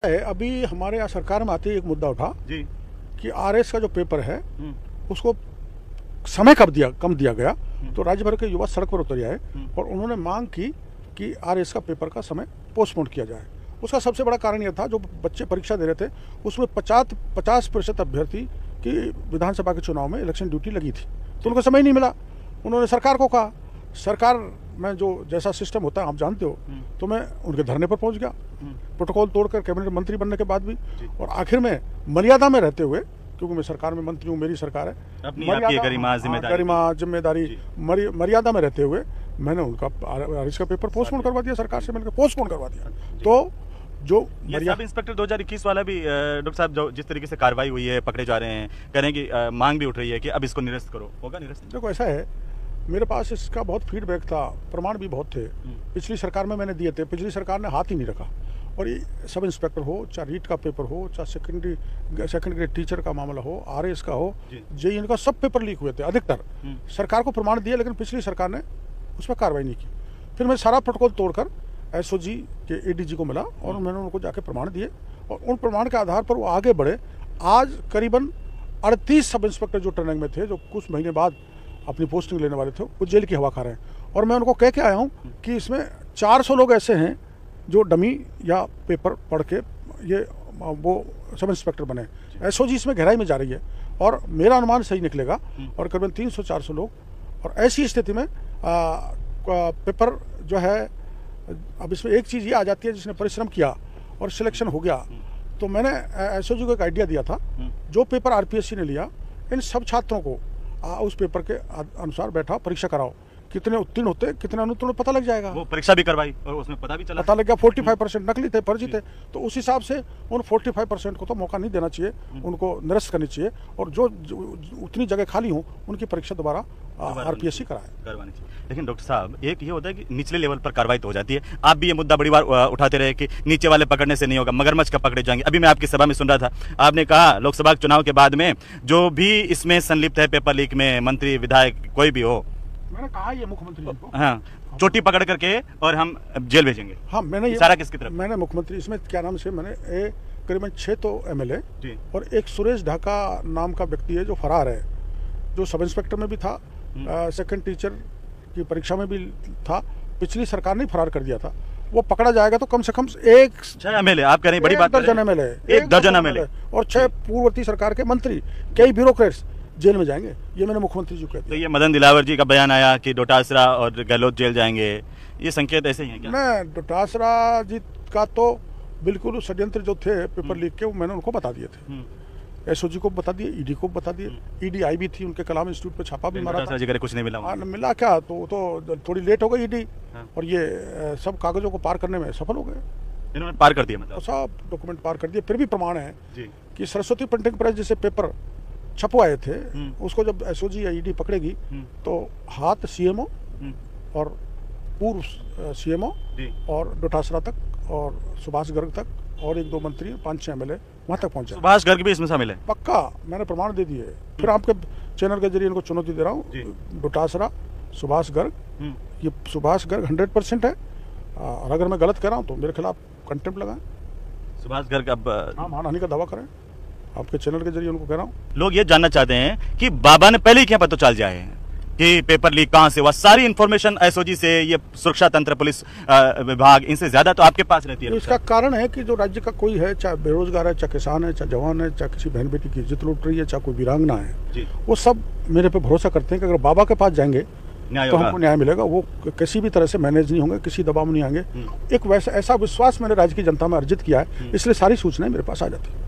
अभी हमारे यहाँ सरकार में आते ही एक मुद्दा उठा जी कि आरएस का जो पेपर है उसको समय कम दिया गया, तो राज्य भर के युवा सड़क पर उतर आए और उन्होंने मांग की कि आरएस का पेपर का समय पोस्टपोन किया जाए। उसका सबसे बड़ा कारण यह था, जो बच्चे परीक्षा दे रहे थे उसमें 50% अभ्यर्थी की विधानसभा के चुनाव में इलेक्शन ड्यूटी लगी थी, तो उनको समय नहीं मिला। उन्होंने सरकार को कहा, सरकार में जो जैसा सिस्टम होता है आप जानते हो, तो मैं उनके धरने पर पहुंच गया, प्रोटोकॉल तोड़कर कैबिनेट मंत्री बनने के बाद भी, और आखिर में मर्यादा में रहते हुए, क्योंकि मैं सरकार में मंत्री हूँ, मेरी सरकार है, गरिमा जिम्मेदारी मर्यादा में रहते हुए मैंने उनका आरएस का पेपर पोस्टपोन करवा दिया, सरकार से मिलकर पोस्टपोन करवा दिया। तो जो सब इंस्पेक्टर 2021 वाला भी डॉक्टर साहब, जो जिस तरीके से कार्रवाई हुई है, पकड़े जा रहे हैं, कह रहे हैं कि मांग भी उठ रही है कि अब इसको निरस्त करो, होगा निरस्त? देखो ऐसा है, मेरे पास इसका बहुत फीडबैक था, प्रमाण भी बहुत थे, पिछली सरकार में मैंने दिए थे, पिछली सरकार ने हाथ ही नहीं रखा। और ये सब इंस्पेक्टर हो, चाहे रीट का पेपर हो, चाहे सेकेंड ग्रेड टीचर का मामला हो, आरएस का हो, जेईई का, सब पेपर लीक हुए थे अधिकतर। सरकार को प्रमाण दिए, लेकिन पिछली सरकार ने उस पर कार्रवाई नहीं की। फिर मैं सारा प्रोटोकॉल तोड़कर एसओजी के एडीजी को मिला और मैंने उनको जाके प्रमाण दिए, और उन प्रमाण के आधार पर वो आगे बढ़े। आज करीबन 38 सब इंस्पेक्टर जो ट्रेनिंग में थे, जो कुछ महीने बाद अपनी पोस्टिंग लेने वाले थे, वो जेल की हवा खा रहे हैं। और मैं उनको कह के आया हूँ कि इसमें 400 लोग ऐसे हैं जो डमी या पेपर पढ़ के ये वो सब इंस्पेक्टर बने। एसओजी इसमें गहराई में जा रही है और मेरा अनुमान सही निकलेगा, और करीबन 300-400 लोग। और ऐसी स्थिति में पेपर जो है, अब इसमें एक चीज़ ये आ जाती है, जिसने परिश्रम किया और सिलेक्शन हो गया, तो मैंने एसओजी को एक आइडिया दिया था, जो पेपर आरपीएससी ने लिया, इन सब छात्रों को उस पेपर के अनुसार बैठा परीक्षा कराओ, कितने उत्तीर्ण होते कितने अनुत्तीर्ण पता लग जाएगा। वो परीक्षा भी करवाई और उसमें पता लग गया 45% नकली थे, फर्जी थे। तो उस हिसाब से उन 45% को तो मौका नहीं देना चाहिए, उनको निरस्त करनी चाहिए, और जो उतनी जगह खाली हो उनकी परीक्षा दोबारा आरपीएससी करवानी चाहिए। लेकिन डॉक्टर साहब, एक ये होता है कि निचले लेवल पर कार्रवाई तो हो जाती है, आप भी ये मुद्दा बड़ी बार उठाते रहे कि नीचे वाले पकड़ने से नहीं होगा, मगरमच्छ का पकड़े जाएंगे। अभी मैं आपकी सभा में सुन रहा था, आपने कहा लोकसभा चुनाव के बाद में जो भी इसमें संलिप्त है पेपर लीक में, मंत्री विधायक कोई भी हो, मैंने कहा ये मुख्यमंत्री को, हाँ, चोटी पकड़ करके और हम जेल भेजेंगे। हाँ, मैंने ये सारा किसकी तरफ? मैंने मुख्यमंत्री, इसमें क्या नाम से, मैंने करीबन 6 तो एमएलए और एक सुरेश ढाका नाम का व्यक्ति है जो फरार है, जो सब इंस्पेक्टर में भी था, सेकंड टीचर की परीक्षा में भी था, पिछली सरकार ने फरार कर दिया था। वो पकड़ा जाएगा तो कम से कम 6 एमएलए, आप कह रहे हैं बड़ी बात, 1 दर्जन एमएलए, 1 दर्जन एमएलए और 6 पूर्ववर्ती सरकार के मंत्री, कई ब्यूरोक्रेट्स जेल में जाएंगे। ये मैंने मुख्यमंत्री जी को कहते। तो ये मदन दिलावर जी का बयान आया कि डोटासरा और गहलोत जेल जाएंगे, ये संकेत ऐसे ही हैं क्या? मैं डोटासरा जी का तो बिल्कुल षड्यंत्र जो थे पेपर लीक के, वो मैंने उनको बता दिए थे, एसओजी को बता दिए, ईडी को बता दिए। ईडी आई भी थी, उनके कलाम इंस्टीट्यूट पे छापा भी मारा था, कुछ नहीं मिला। मिला क्या, तो थोड़ी लेट हो गई ईडी, और ये सब कागजों को पार करने में सफल हो गए। इन्होंने पार कर दिया, मतलब सब डॉक्यूमेंट पार कर दिए। फिर भी प्रमाण है कि सरस्वती प्रिंटिंग प्रेस जैसे पेपर छपवाए थे, उसको जब एसओजी या ईडी पकड़ेगी तो हाथ सीएमओ और पूर्व सीएमओ और डोटासरा तक और सुभाष गर्ग तक और 1-2 मंत्री, 5-6 एमएलए वहां तक पहुंचे। सुभाष गर्ग भी इसमें शामिल है? पक्का, मैंने प्रमाण दे दिए। फिर आपके चैनल के जरिए इनको चुनौती दे रहा हूँ, डोटासरा, सुभाष गर्ग, ये सुभाष गर्ग 100% है, और अगर मैं गलत कह रहा हूँ तो मेरे खिलाफ कंटेम्प्ट लगाएं। सुभाष गर्ग अब मानहानि का दावा करें, आपके चैनल के जरिए उनको कह रहा हूँ। लोग ये जानना चाहते हैं कि बाबा ने पहले ही क्या पता चल जाए कि पेपर लीक कहां से हुआ, सारी इंफॉर्मेशन एसओजी से, ये सुरक्षा तंत्र, पुलिस विभाग, इनसे ज्यादा तो आपके पास रहती है। इसका कारण है कि जो राज्य का कोई है, चाहे बेरोजगार है, चाहे किसान है, चाहे जवान है, चाहे किसी बहन बेटी की इज्जत लूट रही है, चाहे कोई वीरांगना है, वो सब मेरे पे भरोसा करते हैं कि अगर बाबा के पास जाएंगे तो हमको न्याय मिलेगा। वो किसी भी तरह से मैनेज नहीं होंगे, किसी दबाव में नहीं आएंगे। एक वैसा ऐसा विश्वास मैंने राज्य की जनता में अर्जित किया है, इसलिए सारी सूचनाएं मेरे पास आ जाती है।